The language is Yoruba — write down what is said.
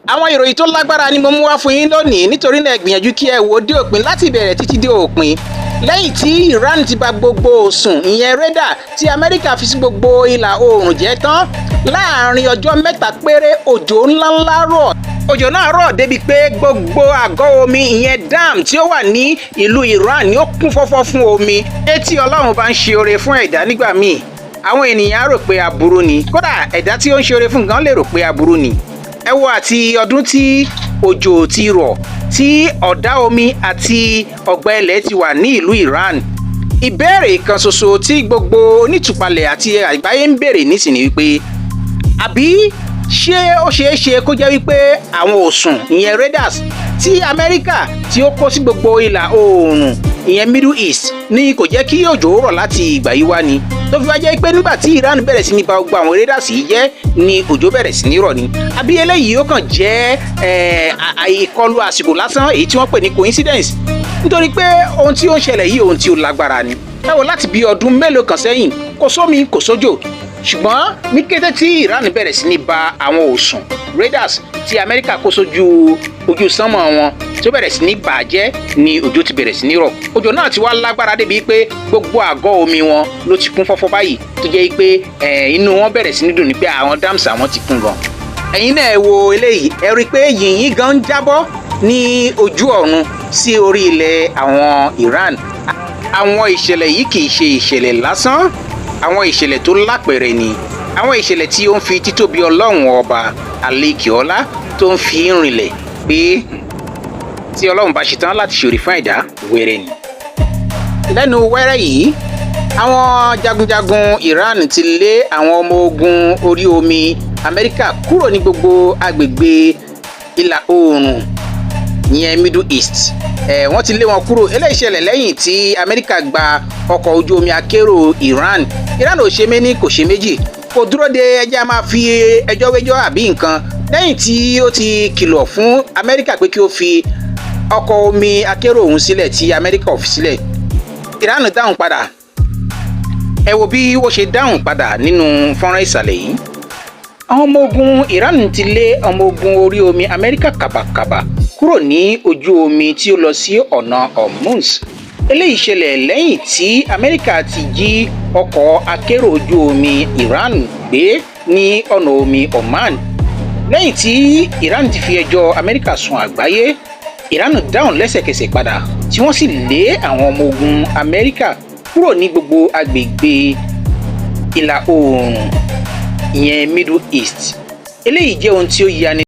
àwọn ìròyìn tó lágbára ni mo mú wá fún yín lónìí, nítorí náà gbìyànjú kí ẹ wò ó dé òpin láti ìbẹ̀rẹ̀ títí dé òpin. Lẹ́yìn tí Iran ti bà gbogbo òsùn ìyẹn rẹ́dà tí Amẹ́ríkà fi sí gbogbo ìlà oòrùn jẹ́ tán, láàrin ọjọ́ mẹ́ta péré òjò ńláńlá rọ̀. Òjò náà rọ̀ débi pé gbogbo àgọ́ omi ìyẹn dam tí ó wà ní ìlú Iran ni ó kún fọ́fọ́ fún omi. Tí Ọlọ́run bá ń ṣe oore fún ẹ̀dá nígbà míì, àwọn ènìyàn á rò pé aburú ni, kódà ẹ̀dá tí ó ń ṣe oore fún gan lè rò pé aburú ni. Ẹ wo àti ọdún tí òjò ti rọ̀, tí ọ̀dá omi àti ọ̀gbẹ ilẹ̀ ti wà ní ìlú Iran. Ìbéèrè kan ṣoṣo tí gbogbo onítùpalẹ̀ àti àgbáyé ń béèrè nísìnyí wípé àbí ṣé ó ṣeé ṣe kó jẹ́ wípé àwọn òsùn ìyẹn radars tí Amẹ́ríkà tí ó kó sí gbogbo ìlà oòrùn ìyẹn Middle East ní kò jẹ́ kí òjò rọ̀ láti ìgbà yìí wá ni, tó fi wá jẹ́ pé nígbà tí Iran bẹ̀rẹ̀ sí ní bà gbogbo àwọn radars yìí jẹ́ ni òjò bẹ̀rẹ̀ sí ní rọ̀ ni? Àbí eléyìí ó kàn jẹ́ ìkọlù àsìkò lásán èyí tí wọ́n pè ní coincidence? Nítorí pé ohun tí ó ń ṣẹlẹ̀ yìí ohun tí ó lágbára ni. Ẹ wò láti bí ọdún mélòó kan sẹ́yìn kò sómi kò sójò, ṣùgbọ́n ní kété tí Iran bẹ̀rẹ̀ sí ní bà àwọn òsùn radars tí Amẹ́ríkà kó sójú ojú sánmọ̀ wọn tí ó bẹ̀rẹ̀ sí ní bàjẹ́ ni òjò ti bẹ̀rẹ̀ sí ní rọ̀. Òjò náà ti wá lágbára débi pé gbogbo àgọ́ omi wọn ló ti kún fọ́fọ́ báyìí, tó jẹ́ pé inú wọn bẹ̀rẹ̀ sí ní dùn ní pé àwọn dams àwọn ti kún gan. Ẹ̀yin náà ẹ wo eléyìí, ẹ rí i pé yìnyín gan ń jábọ́ ní ojú ọ̀run sí orí ilẹ̀ àwọn Iran. Àwọn ìṣẹ̀lẹ̀ yìí kì í ṣe ìṣẹ̀lẹ̀ lásán, àwọn ìṣẹ̀lẹ̀ tó lápẹẹrẹ ni, àwọn ìṣẹ̀lẹ̀ tí ó ń fi títóbi Ọlọ́run ọba àlekèọlá tó ń fi rinlẹ̀ pé tí Ọlọ́run bá ṣetán láti ṣòrí fún ẹ̀dá wẹ́rẹ́ ni. Lẹ́nu wẹ́rẹ́ yìí, àwọn jagunjagun Iran ti lé àwọn ọmọ ogun orí omi Amẹ́ríkà kúrò ní gbogbo agbègbè ìlà oòrùn ìyẹn Middle East. Wọ́n ti lé wọn kúrò. Eléyìí ṣẹlẹ̀ lẹ́yìn tí Amẹ́ríkà gba ọkọ̀ ojú omi akérò Iran. Iran ò ṣe méní kò ṣe méjì, kò dúró de ẹjẹ́ a máa fi ẹjọ́ wéjọ́ àbí nǹkan. Lẹ́yìn tí ó ti kìlọ̀ fún Amẹ́ríkà pé kí ó fi ọkọ̀ omi akérò ọ̀hún sílẹ̀ tí Amẹ́ríkà ò fi sílẹ̀, Iran dáhùn padà. Ẹ wo bí ó ṣe dáhùn padà nínú fọ́nrán ìsàlẹ̀ yìí. Àwọn ọmọ ogun Iran ti lé ọmọ ogun orí omi Amẹ́ríkà kàbàkàbà kúrò ní ojú omi tí ó lọ sí ọ̀nà Hormuz. Eléyìí ṣẹlẹ̀ lẹ́yìn tí Amẹ́ríkà ti jí ọkọ̀ akérò ojú omi Iran gbé ní ọ̀nà omi Oman. Lẹ́yìn tí Iran ti fi ẹjọ́ Amẹ́ríkà sùn àgbáyé, Iran dáhùn lẹ́sẹ̀kẹsẹ̀ padà tí wọ́n sì lé àwọn ọmọ ogun Amẹ́ríkà kúrò ní gbogbo agbègbè ìlà oòrùn ìyẹn Middle East. Eléyìí jẹ́ ohun tí ó yani